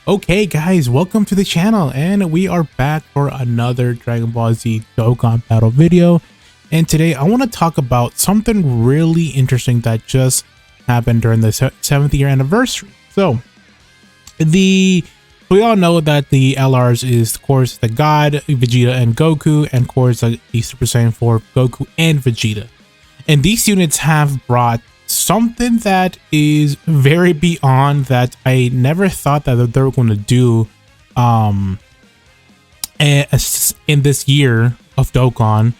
Okay guys, welcome to the channel, and we are back for another Dragon Ball Z Dokkan battle video. And today I want to talk about something really interesting that just happened during the 7th year anniversary. So we all know that the LRs is of course the God, Vegeta and Goku, and of course the Super Saiyan 4 Goku and Vegeta. And these units have brought something that is very beyond that I never thought that they were going to do in this year of Dokkan.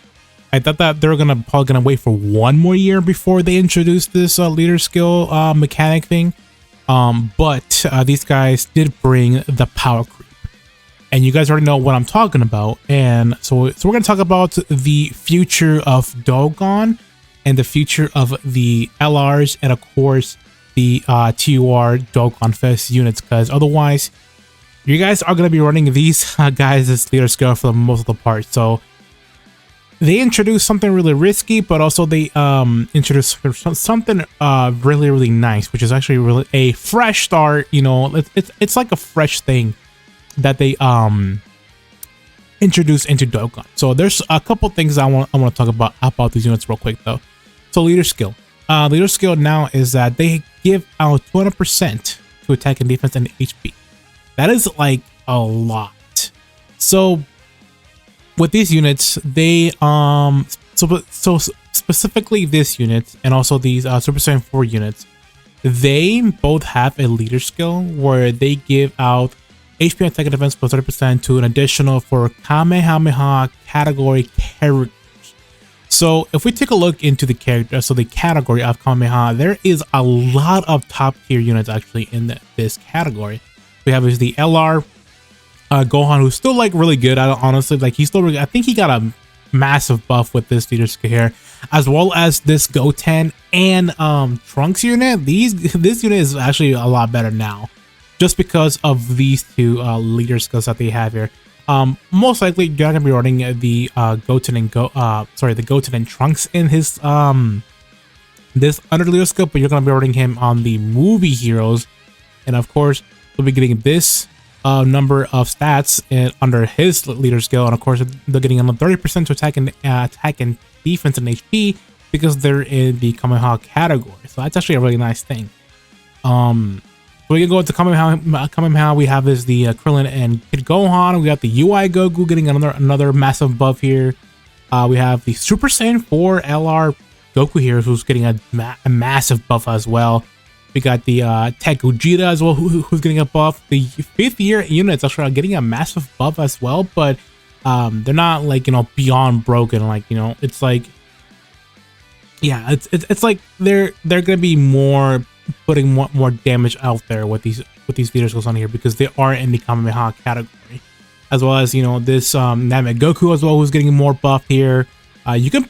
I thought that they were probably gonna wait for one more year before they introduce this leader skill mechanic thing. But these guys did bring the power creep, and you guys already know what I'm talking about. And so we're gonna talk about the future of Dokkan and the future of the LRs, and of course the TUR Dokkan Fest units, because otherwise you guys are going to be running these guys as leader skill for the most of the part. So they introduced something really risky, but also they introduced something really nice, which is actually really a fresh start. You know, it's like a fresh thing that they introduced into Dokkan. So there's a couple things I want to talk about these units real quick though. So leader skill. Leader skill now is that they give out 200% to attack and defense and HP. That is like a lot. So with these units, they so specifically this unit and also these Super Saiyan 4 units, they both have a leader skill where they give out HP and attack and defense plus 30% to an additional for Kamehameha category characters. So if we take a look into the character, so the category of Kamehameha, there is a lot of top tier units actually in this category. We have is the LR Gohan, who's still like really good. Honestly, like he's still really, I think he got a massive buff with this leader skill here, as well as this Goten and Trunks unit. This unit is actually a lot better now, just because of these two leader skills that they have here. Most likely you're gonna be running the Goten and Trunks in his this under leader skill, but you're gonna be running him on the movie heroes, and of course we'll be getting this number of stats under his leader skill, and of course they're getting another 30% to attack and defense and HP because they're in the Kamehameha category. So that's actually a really nice thing. We can go into Kamehameha. We have is the Krillin and Kid Gohan. We got the UI Goku getting another massive buff here. We have the Super Saiyan 4 LR Goku here, who's getting a massive buff as well. We got the Tech Gogeta as well, who's getting a buff. The 5th year units actually are getting a massive buff as well, but they're not like, you know, beyond broken. Like, you know, it's like, yeah, it's like they're gonna be putting more damage out there with these leader skills on here, because they are in the Kamehameha category, as well as, you know, this Namek Goku as well, who's getting more buff here. You can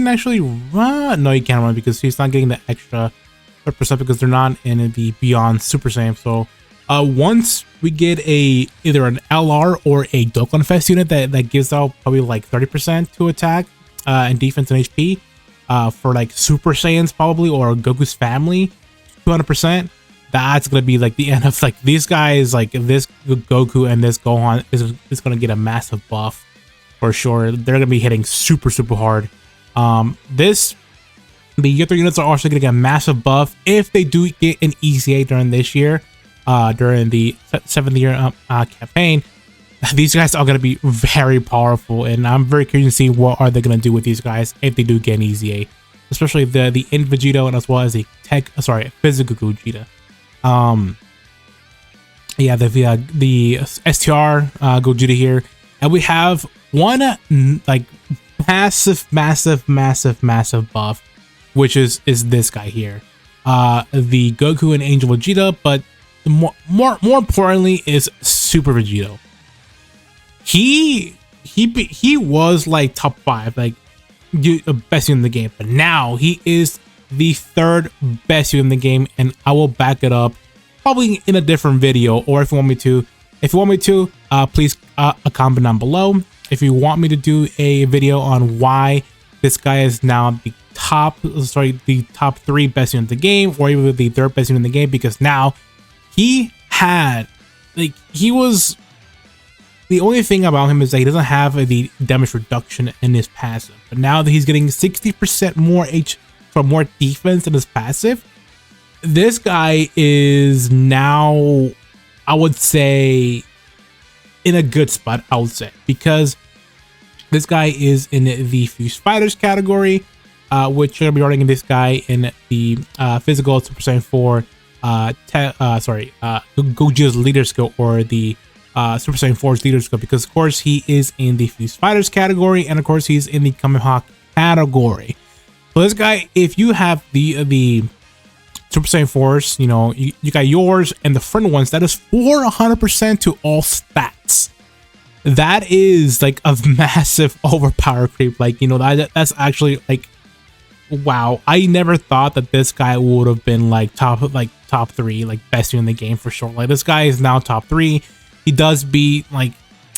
actually run. No, you can't run because he's not getting the extra 30% because they're not in the Beyond Super Saiyan. So once we get either an LR or a Dokkan Fest unit that gives out probably like 30% to attack and defense and HP, for like Super Saiyans probably, or Goku's family, 200%, that's gonna be like the end of like these guys. Like this Goku and this Gohan is gonna get a massive buff for sure. They're gonna be hitting super hard. The other units are also gonna get a massive buff if they do get an ECA during this year, during the 7th year campaign. These guys are going to be very powerful, and I'm very curious to see what are they going to do with these guys if they do get an EZA, especially the Int Vegeta and as well as the physical Gogeta. Yeah, the STR Gogeta here, and we have one like massive buff, which is this guy here, the Goku and Angel Vegeta, but more importantly is Super Vegeta. He was like top 5, like best unit in the game, but now he is the 3rd best unit in the game, and I will back it up probably in a different video, or if you want me to, please comment down below. If you want me to do a video on why this guy is now the top 3 best unit in the game, or even the 3rd best unit in the game, because now he had like he was. The only thing about him is that he doesn't have the damage reduction in his passive. But now that he's getting 60% more from more defense in his passive, this guy is now, I would say, in a good spot, I would say, because this guy is in the Fused Fighters category, which you're gonna be running this guy in the physical Super Saiyan 4 Gogeta's leader skill, or the Super Saiyan 4's leader skill, because of course he is in the Fused Fighters category, and of course he's in the Kamehameha category. So this guy, if you have the Super Saiyan 4s, you know, you got yours and the friend ones, that is 400% to all stats. That is like a massive overpower creep. Like, you know, that's actually like, wow. I never thought that this guy would have been like top 3, like best in the game for sure. Like, this guy is now top 3. He does beat, like,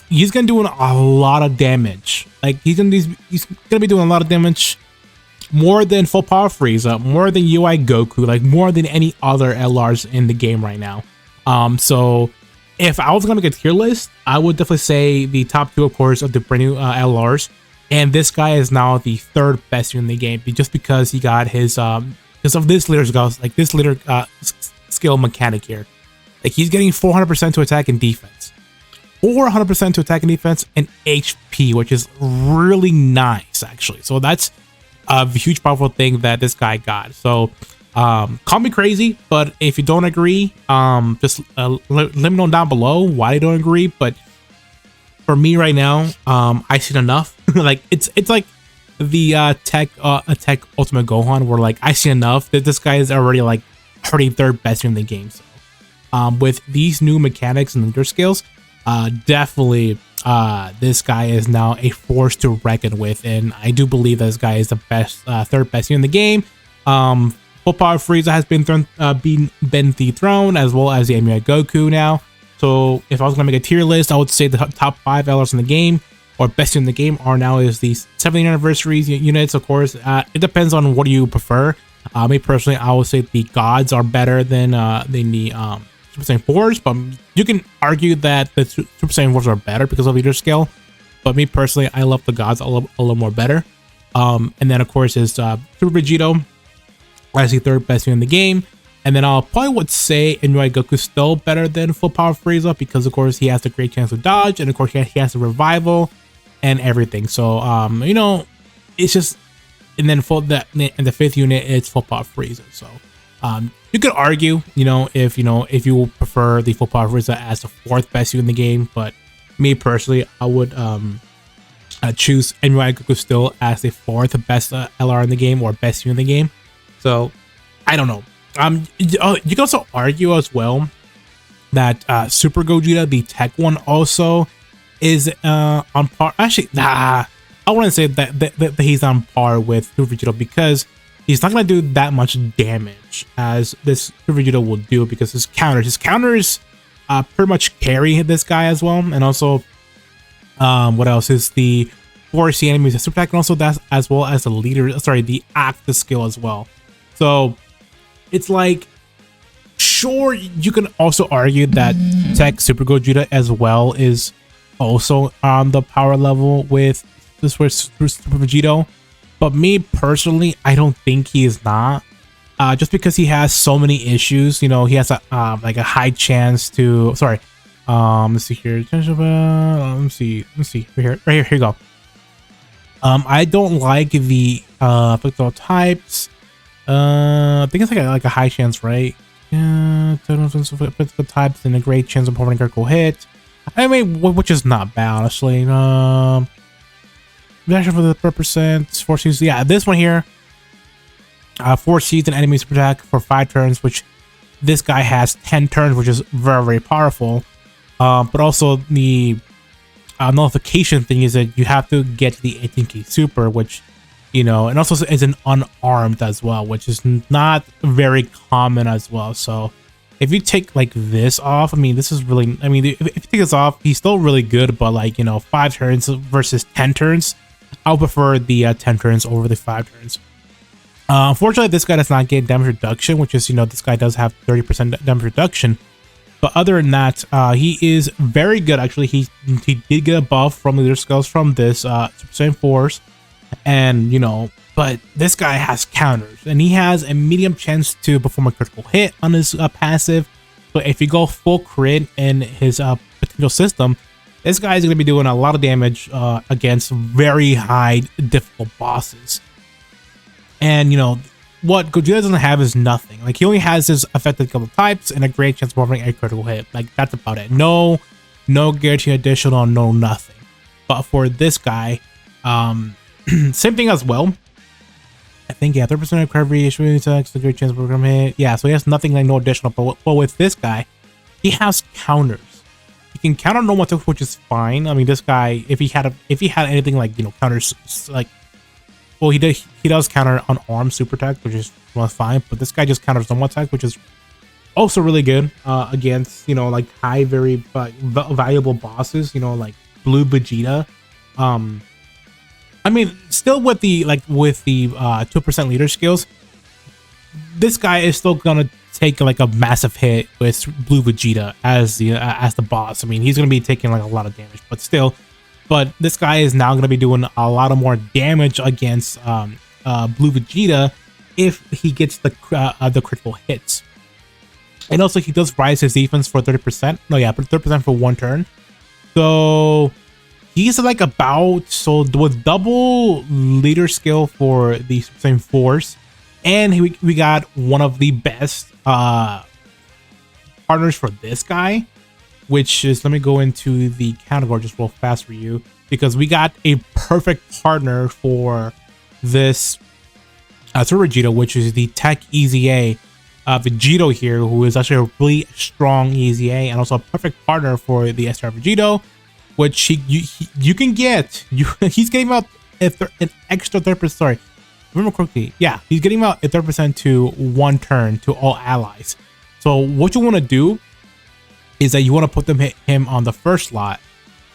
he's gonna do a lot of damage. Like, he's gonna be doing a lot of damage, more than Full Power Frieza, more than UI Goku, like more than any other LRs in the game right now. So if I was gonna make a tier list, I would definitely say the top 2, of course, of the brand new LRs, and this guy is now the 3rd best in the game, just because he got his because of this leader skill mechanic here. Like, he's getting 400% to attack and defense, 400% to attack and defense, and HP, which is really nice, actually. So that's a huge, powerful thing that this guy got. So, call me crazy, but if you don't agree, just let me know down below why you don't agree. But for me right now, I seen enough. Like, it's like the Tech Ultimate Gohan, where like I see enough that this guy is already like 33rd best in the game. So, with these new mechanics and leader skills, definitely this guy is now a force to reckon with, and I do believe this guy is the best 3rd best in the game. Full Power Frieza has been dethroned, as well as the MUI Goku now. So if I was gonna make a tier list, I would say the top 5 LRs in the game, or best in the game, are now is the 70th anniversary units. Of course, it depends on what you prefer. Me personally, I would say the gods are better than the Super Saiyan 4s, but you can argue that the Super Saiyan 4s are better because of leader skill. But me personally, I love the gods a little more better. And then of course is Super Vegito as the 3rd best in the game. And then I'll probably would say MUI Goku still better than Full Power Frieza, because of course he has a great chance to dodge, and of course he has a revival and everything. So you know, it's just, and then in the 5th unit it's Full Power Frieza. So you could argue, if you prefer the Full Power Frieza as the 4th best unit in the game, but me personally, I would choose MUI Goku still as the 4th best LR in the game, or best unit in the game. So I don't know. You can also argue as well that Super Gogeta, the tech one, also is on par. Actually, nah, I wouldn't say that he's on par with Super Vegeta, because he's not going to do that much damage as this Super Vegeta will do, because his counters pretty much carry this guy as well. And also, what else is the 4C enemies, the super attack, and also that, as well as the leader, sorry, the active skill as well. So it's like, sure, you can also argue that Tech Super Gogeta as well is also on the power level with this Super Vegito, but me personally, I don't think he is not. Just because he has so many issues, he has a like a high chance to. Sorry, let's see here. Let's see right here you go. I don't like the applicable types. I think it's like a high chance, right? Yeah, applicable types and a great chance of performing a critical hit. I mean, which is not bad, honestly. Reaction for the percent 4 seasons. Yeah, this one here. 4 season enemy super attack for 5 turns, which this guy has 10 turns, which is very, very powerful. But also the nullification thing is that you have to get the 18k super, which, and also is an unarmed as well, which is not very common as well. So if you take like this off, I mean, this is really, I mean, if you take this off, he's still really good, but like, 5 turns versus 10 turns, I'll prefer the 10 turns over the 5 turns. Unfortunately, this guy does not get damage reduction, which is, this guy does have 30% damage reduction. But other than that, he is very good. Actually, he did get a buff from leader skills from this Super Saiyan 4s, and you know, but this guy has counters, and he has a medium chance to perform a critical hit on his passive. So if you go full crit in his potential system, this guy is going to be doing a lot of damage against very high difficult bosses. And you know, what Gogeta doesn't have is nothing. Like, he only has his affected couple types and a great chance of performing a critical hit. Like, that's about it. No guaranteed additional, no nothing. But for this guy, same thing as well. I think, yeah, 30% of recovery, issue attacks, a great chance of performing a hit. Yeah, so he has nothing, like no additional. But with this guy, he has counters. He can counter normal attacks, which is fine. I mean, this guy, if he had anything like, you know, counters, like, well, he does counter on arm super attack, which is fine. But this guy just counters normal attack, which is also really good against, you know, like high, very valuable bosses. You know, like Blue Vegeta. I mean, still with the 2% leader skills, this guy is still gonna take like a massive hit with Blue Vegeta as the boss. I mean, he's gonna be taking like a lot of damage, but still. But this guy is now going to be doing a lot of more damage against Blue Vegeta if he gets the critical hits. And also, he does rise his defense for 30%. No, yeah, but 30% for one turn. So he's like with double leader skill for the same force, and we got one of the best partners for this guy. Which is, let me go into the category just real fast for you, because we got a perfect partner for this Super Vegito, which is the Tech EZA Vegito here, who is actually a really strong EZA, and also a perfect partner for the SR Vegito, which you can get. He's getting about an extra 30%. Sorry, remember correctly. Yeah, he's getting about a 30% to one turn to all allies. So what you want to do is that you want to put him on the first slot,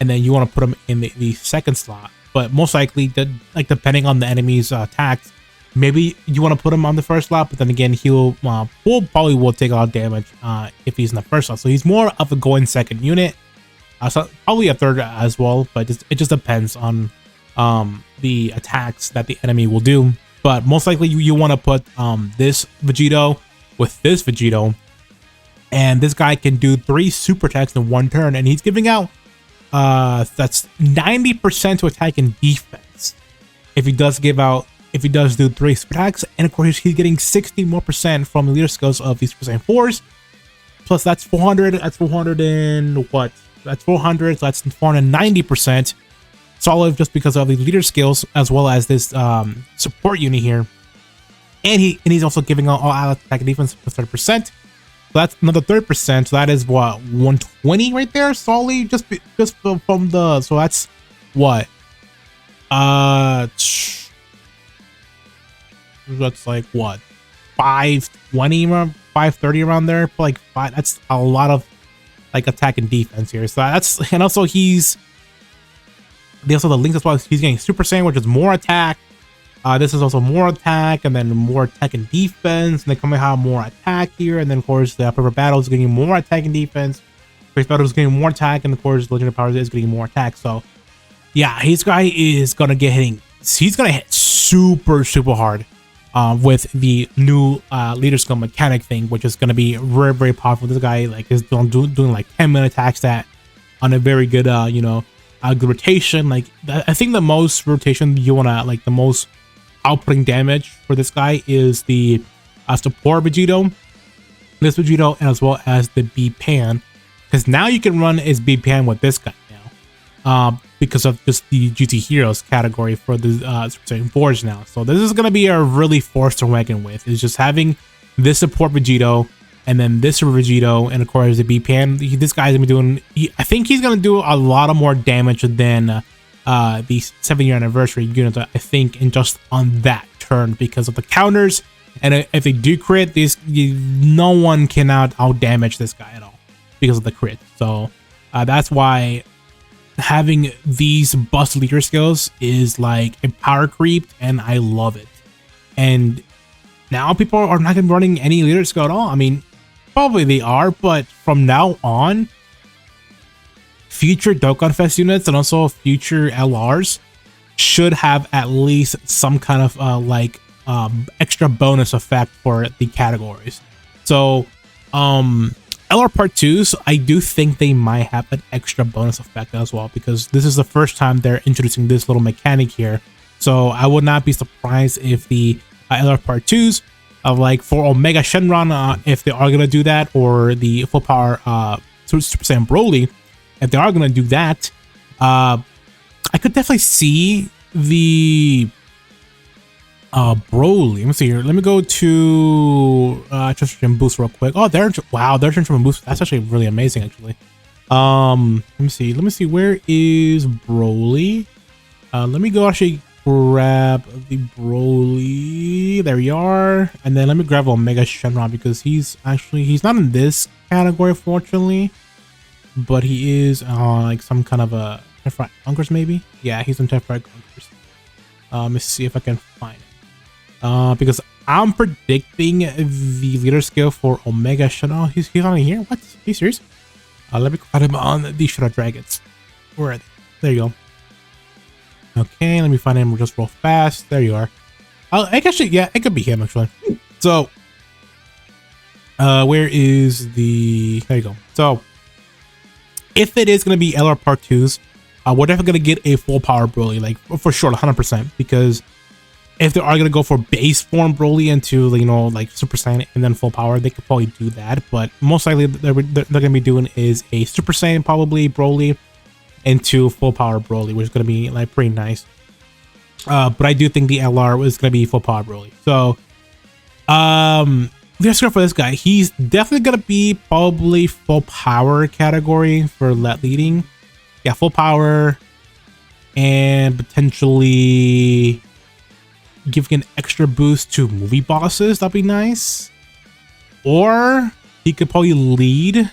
and then you want to put him in the second slot. But most likely, like depending on the enemy's attacks, maybe you want to put him on the first slot. But then again, he'll probably will take a lot of damage if he's in the first slot. So he's more of a going second unit. So probably a third as well. But it just depends on the attacks that the enemy will do. But most likely, you want to put this Vegito with this Vegito. And this guy can do 3 super attacks in one turn, and he's giving out that's 90% to attack and defense. If he does do 3 super attacks, and of course he's getting 60% more from the leader skills of these Super Saiyan 4s. Plus that's 400. That's 400 and what? That's 400. So that's 490%. Solid just because of the leader skills as well as this support unit here. And he's also giving out all out attack and defense for 30%. So that's another 30%. So that is what, 120 right there, solely just from the. So that's what, that's like what, 520, 530 around there. Like that's a lot of like attack and defense here. So that's, and also the links as well. He's getting Super Saiyan, which is more attack. This is also more attack, and then more attack and defense, and then Kamehameha more attack here, and then of course the Upper Battle is getting more attack and defense. Space Battle is getting more attack, and of course Legendary Powers is getting more attack. So yeah, his guy is gonna get hitting. He's gonna hit super hard with the new leader skill mechanic thing, which is gonna be very powerful. This guy like is doing like 10-minute attacks that on a very good good rotation. Like I think the most rotation you wanna, like the most outputting damage for this guy is the support Vegito, this Vegito, as well as the B-Pan, because now you can run his B-Pan with this guy now because of just the GT Heroes category for the Super Saiyan 4s now. So this is going to be a really force to reckon with, is just having this support Vegito and then this Super Vegito, and of course the B-Pan. This guy's going to be doing, I think he's going to do a lot of more damage than the 7-year anniversary unit, I think, in just on that turn because of the counters. And if they do crit, no one can out damage this guy at all because of the crit. So that's why having these bust leader skills is like a power creep, and I love it. And now people are not going to be running any leader skill at all. I mean, Probably they are, but from now on, future Dokkan Fest units and also future LRs should have at least some kind of extra bonus effect for the categories. So LR Part 2s, I do think they might have an extra bonus effect as well, because this is the first time they're introducing this little mechanic here. So I would not be surprised if the LR Part 2s, like for Omega Shenron, if they are going to do that, or the full power Super Saiyan Broly, if they are going to do that, I could definitely see the Broly. Let me see here. Let me go to Transformation Boost real quick. Oh, their Transformation Boost. That's actually really amazing, actually. Let me see. Where is Broly? Let me go actually grab the Broly. There we are. And then let me grab Omega Shenron, because he's not in this category, fortunately, but he is like some kind of a Temporary Conquerors, maybe. Yeah, he's in Temporary Conquerors. Let me see if I can find it. Because I'm predicting the leader skill for Omega Shenron. He's on here. What? Are you serious? Let me put him on the Shadow Dragons. Where are they? There you go. Okay, let me find him just real fast. There you are. Actually, yeah, it could be him, actually. So, where is the... There you go. So, if it is going to be LR Part 2s, we're definitely going to get a full power Broly, like, for sure, 100%. Because if they are going to go for base form Broly into, you know, like, Super Saiyan and then full power, they could probably do that. But most likely, they're going to be doing is a Super Saiyan, probably, Broly, into full power Broly, which is going to be like pretty nice. But I do think the LR is going to be full power Broly. So let's go for this guy. He's definitely going to be probably full power category for leading. Yeah, full power, and potentially giving an extra boost to movie bosses. That'd be nice. Or he could probably lead,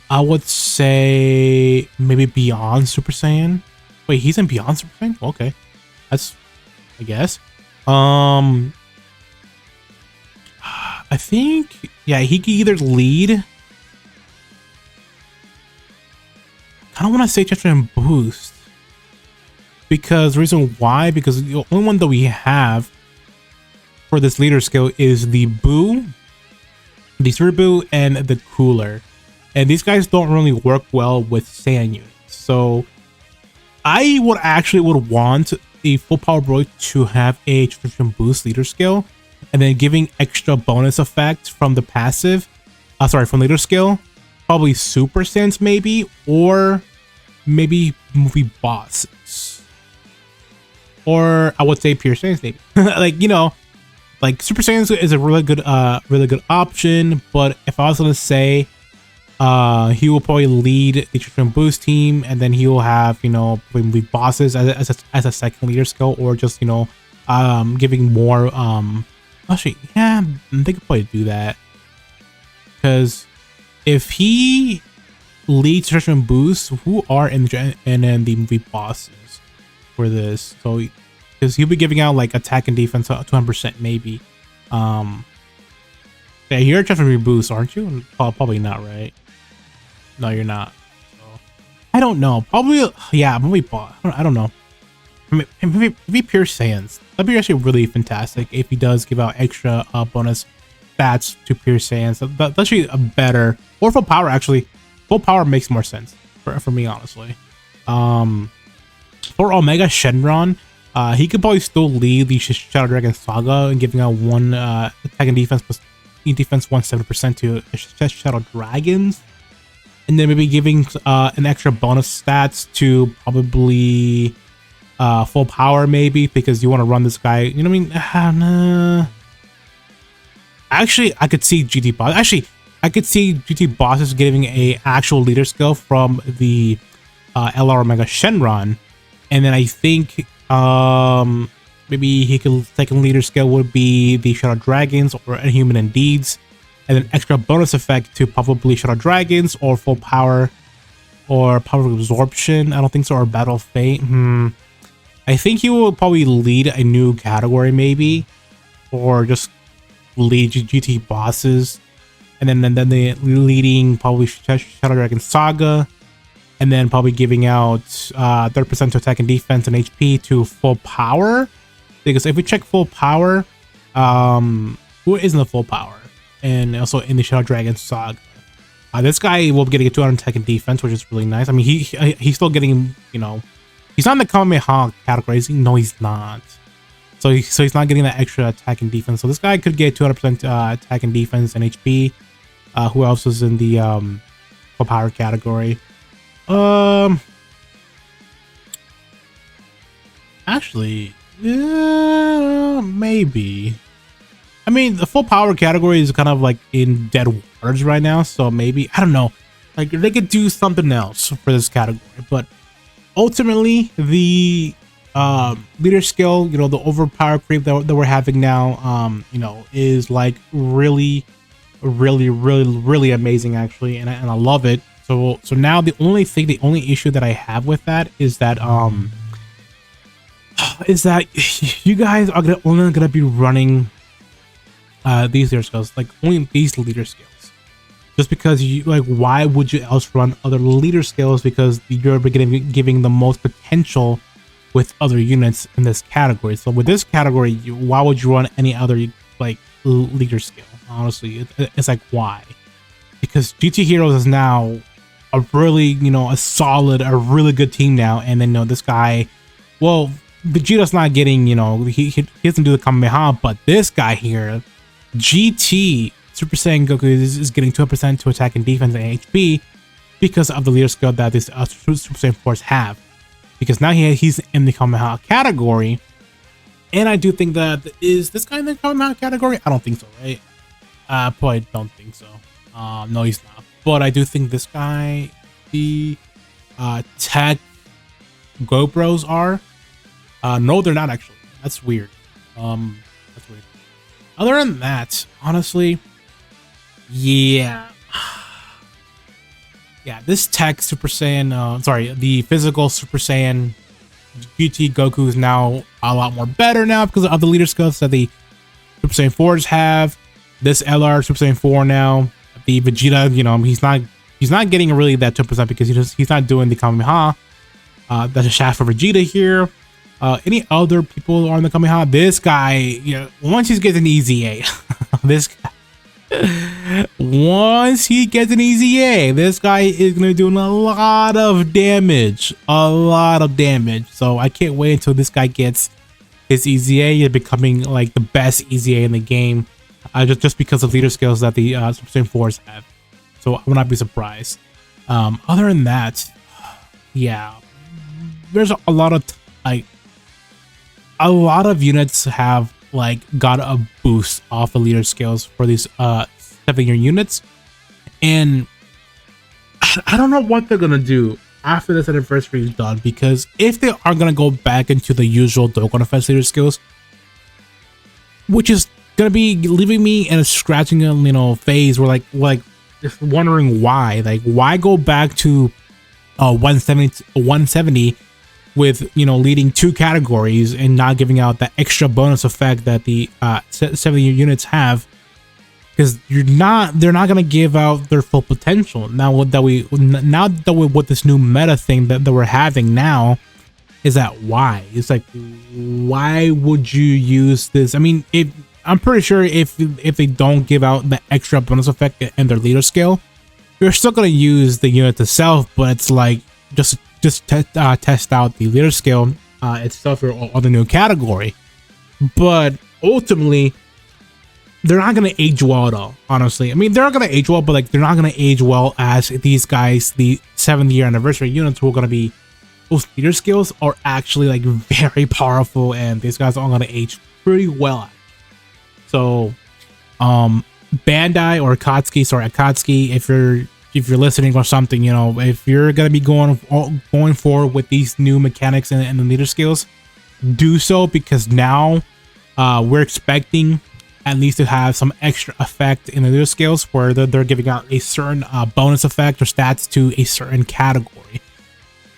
I would say, maybe beyond Super Saiyan. Wait, he's in Beyond Super Saiyan? Okay. That's, I guess. I think, yeah, he could either lead. I don't want to say Transformation Boost, because the reason why, because the only one that we have for this leader skill is the Boo, the Super Boo, and the Cooler. And these guys don't really work well with Saiyan units. So I would want a full power Broly to have a Transformation Boost leader skill, and then giving extra bonus effect from the passive, from leader skill, probably Super Saiyans maybe, or maybe movie bosses. Or I would say Pure Saiyans maybe. Like, you know, like Super Saiyans is a really good option, but if I was gonna say, he will probably lead the Transformation Boost team, and then he will have, you know, probably bosses as a second leader skill, or just, you know, giving more. Actually, yeah, they could probably do that, because if he leads Transformation Boost, who are in the movie bosses for this? So, because he'll be giving out like attack and defense 200% maybe. Yeah, you're a Transformation Boost, aren't you? Probably not, right? No, you're not. So, I don't know. Probably, yeah, movie boss. I don't know. Maybe Pure Saiyans. That'd be actually really fantastic if he does give out extra bonus stats to Pure Saiyans. That's actually a better, or full power actually. Full power makes more sense for me, honestly. For Omega Shenron, he could probably still lead the Shadow Dragon Saga and giving out one attack and defense plus defense 170% to Shadow Dragons, and then maybe giving an extra bonus stats to probably full power maybe, because you want to run this guy, you know what I mean? Actually, I could see GT boss. Actually, I could see GT bosses giving a actual leader skill from the LR Omega Shenron, and then I think maybe he could second leader skill would be the Shadow Dragons or Inhuman Indeeds, and then extra bonus effect to probably Shadow Dragons or full power or power absorption. I don't think so. Or Battle Fate. I think he will probably lead a new category maybe, or just lead GT bosses, and then the leading probably Shadow Dragon Saga, and then probably giving out 30% to attack and defense and HP to full power. Because if we check full power, who isn't the full power? And also in the Shadow Dragon Saga, this guy will be getting a 200 attack and defense, which is really nice. I mean, he's still getting, you know, he's not in the Kamehameha category. No, he's not. So he's not getting that extra attack and defense. So this guy could get 200% attack and defense and HP. Who else is in the full power category? Actually, yeah, maybe. I mean, the full power category is kind of like in dead waters right now, so maybe, I don't know, like they could do something else for this category. But ultimately, the leader skill, you know, the overpower creep that we're having now, you know, is like really amazing actually, and I love it. So now the only issue that I have with that is that you guys are only gonna be running these leader skills, like only these leader skills, just because you like, why would you else run other leader skills? Because you're giving the most potential with other units in this category. So with this category, why would you run any other like leader skill? Honestly, it's like, why? Because GT Heroes is now a really, you know, a really good team now. And then, you know, this guy, well, Vegeta's not getting, you know, he doesn't do the Kamehameha, but this guy here, GT Super Saiyan Goku, is getting 2% to attack and defense and HP because of the leader skill that this Super Saiyan 4s have. Because now he's in the Kamehameha category, and I do think that, is this guy in the Kamehameha category? I don't think so, right? Probably don't think so. No, he's not. But I do think this guy, the tech GoPros are. No, they're not actually. That's weird. That's weird. Other than that, honestly, yeah. Yeah, this tech Super Saiyan, sorry, the physical Super Saiyan GT Goku is now a lot more better now because of the leader skills that the Super Saiyan 4s have. This LR Super Saiyan 4 now, the Vegeta, you know, he's not getting really that 2% because he's not doing the Kamehameha. That's a shaft for Vegeta here. Any other people are in the Kamehameha? This guy, you know, once he gets an easy A, this guy. Once he gets an easy A, this guy is gonna be doing a lot of damage. So I can't wait until this guy gets his easy A and becoming like the best easy A in the game, just because of leader skills that the Super Saiyan 4s have. So I will not be surprised. Other than that, yeah, there's a lot of units have like got a boost off the leader skills for these 7-year units, and I don't know what they're gonna do after this anniversary is done, because if they are gonna go back into the usual Dokkan leader skills, which is gonna be leaving me in a scratching, you know, phase where like just wondering why go back to 170 with, you know, leading 2 categories and not giving out that extra bonus effect that the 7-year units have, because they're not gonna give out their full potential. Now with this new meta thing that we're having now, is that why? It's like, why would you use this? I mean, I'm pretty sure if they don't give out the extra bonus effect and their leader skill, you're still gonna use the unit itself, but it's like just test out the leader skill itself or the new category. But ultimately, they're not gonna age well at all, honestly. I mean, they're not gonna age well, but like, they're not gonna age well as these guys, the 7th-year anniversary units, who are gonna be, those leader skills are actually like very powerful, and these guys are gonna age pretty well. So Bandai or Akatsuki, if you're listening or something, you know, if you're gonna be going forward with these new mechanics and the leader skills, do so, because now we're expecting at least to have some extra effect in the leader skills where they're giving out a certain bonus effect or stats to a certain category,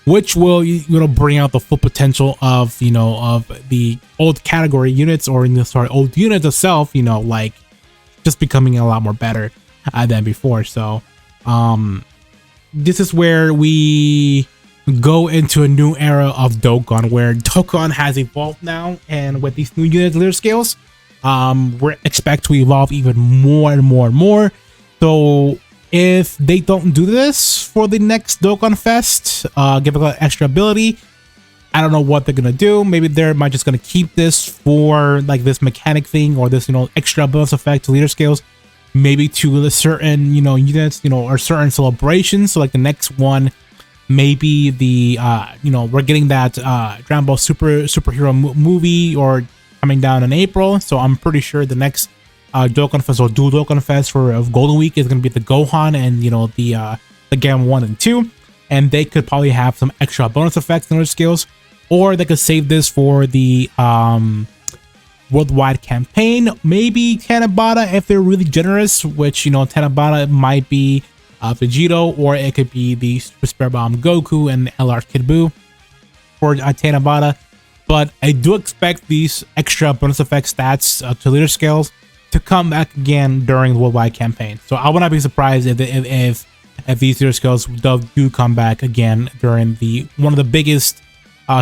which will, you know, bring out the full potential of, you know, of the old category units, or old units itself, you know, like just becoming a lot more better than before. So this is where we go into a new era of Dokkan, where Dokkan has evolved now, and with these new unit leader scales, we expect to evolve even more and more and more. So if they don't do this for the next Dokkan Fest, give it an extra ability, I don't know what they're gonna do. Maybe they're just gonna keep this for like this mechanic thing, or this, you know, extra bonus effect to leader scales, maybe to a certain, you know, units, you know, or certain celebrations. So like the next one, maybe the you know, we're getting that Dragon Ball superhero movie or coming down in April. So I'm pretty sure the next Dokkan Fest or Dual Dokkan Fest for Golden Week is gonna be the Gohan and, you know, the Gamma 1 and 2, and they could probably have some extra bonus effects in their skills, or they could save this for the worldwide campaign. Maybe Tanabata if they're really generous, which, you know, Tanabata might be Vegito, or it could be the Super Spare Bomb Goku and the LR Kid Buu for Tanabata. But I do expect these extra bonus effect stats to leader scales to come back again during the worldwide campaign. So I would not be surprised if these leader scales do come back again during the one of the biggest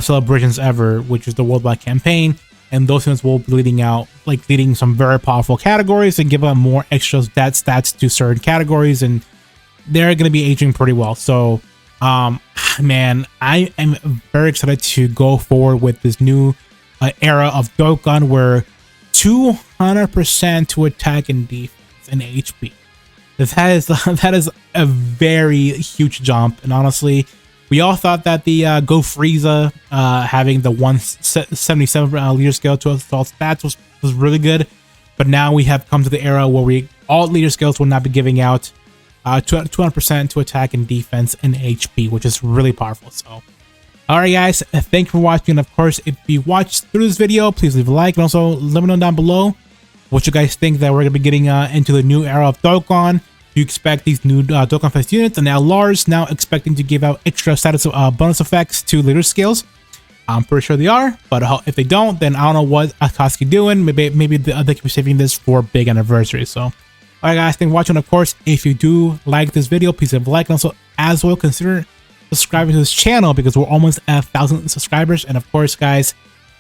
celebrations ever, which is the worldwide campaign. And those units will be leading some very powerful categories and give them more extra stats to certain categories, and they're going to be aging pretty well. So man, I am very excited to go forward with this new era of Dokkan, where 200% to attack and defense and HP. That is a very huge jump, and honestly, we all thought that the Go Frieza having the 177 leader scale to all stats was really good, but now we have come to the era where all leader scales will not be giving out 200% to attack and defense and HP, which is really powerful. So, alright guys, thank you for watching. And of course, if you watched through this video, please leave a like, and also let me know down below what you guys think that we're going to be getting into the new era of Dokkan. You expect these new Dokkan Fest units, and now Lars now expecting to give out extra status bonus effects to leader scales. I'm pretty sure they are, but if they don't, then I don't know what Akatsuki doing. Maybe they could be saving this for big anniversary. So, alright guys, thanks for watching. Of course, if you do like this video, please leave a like, and also as well consider subscribing to this channel, because we're almost at 1,000 subscribers. And of course, guys,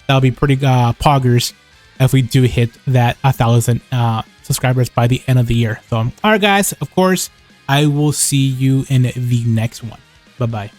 that'll be pretty poggers if we do hit that 1,000 subscribers by the end of the year. So, alright guys, of course, I will see you in the next one. Bye-bye.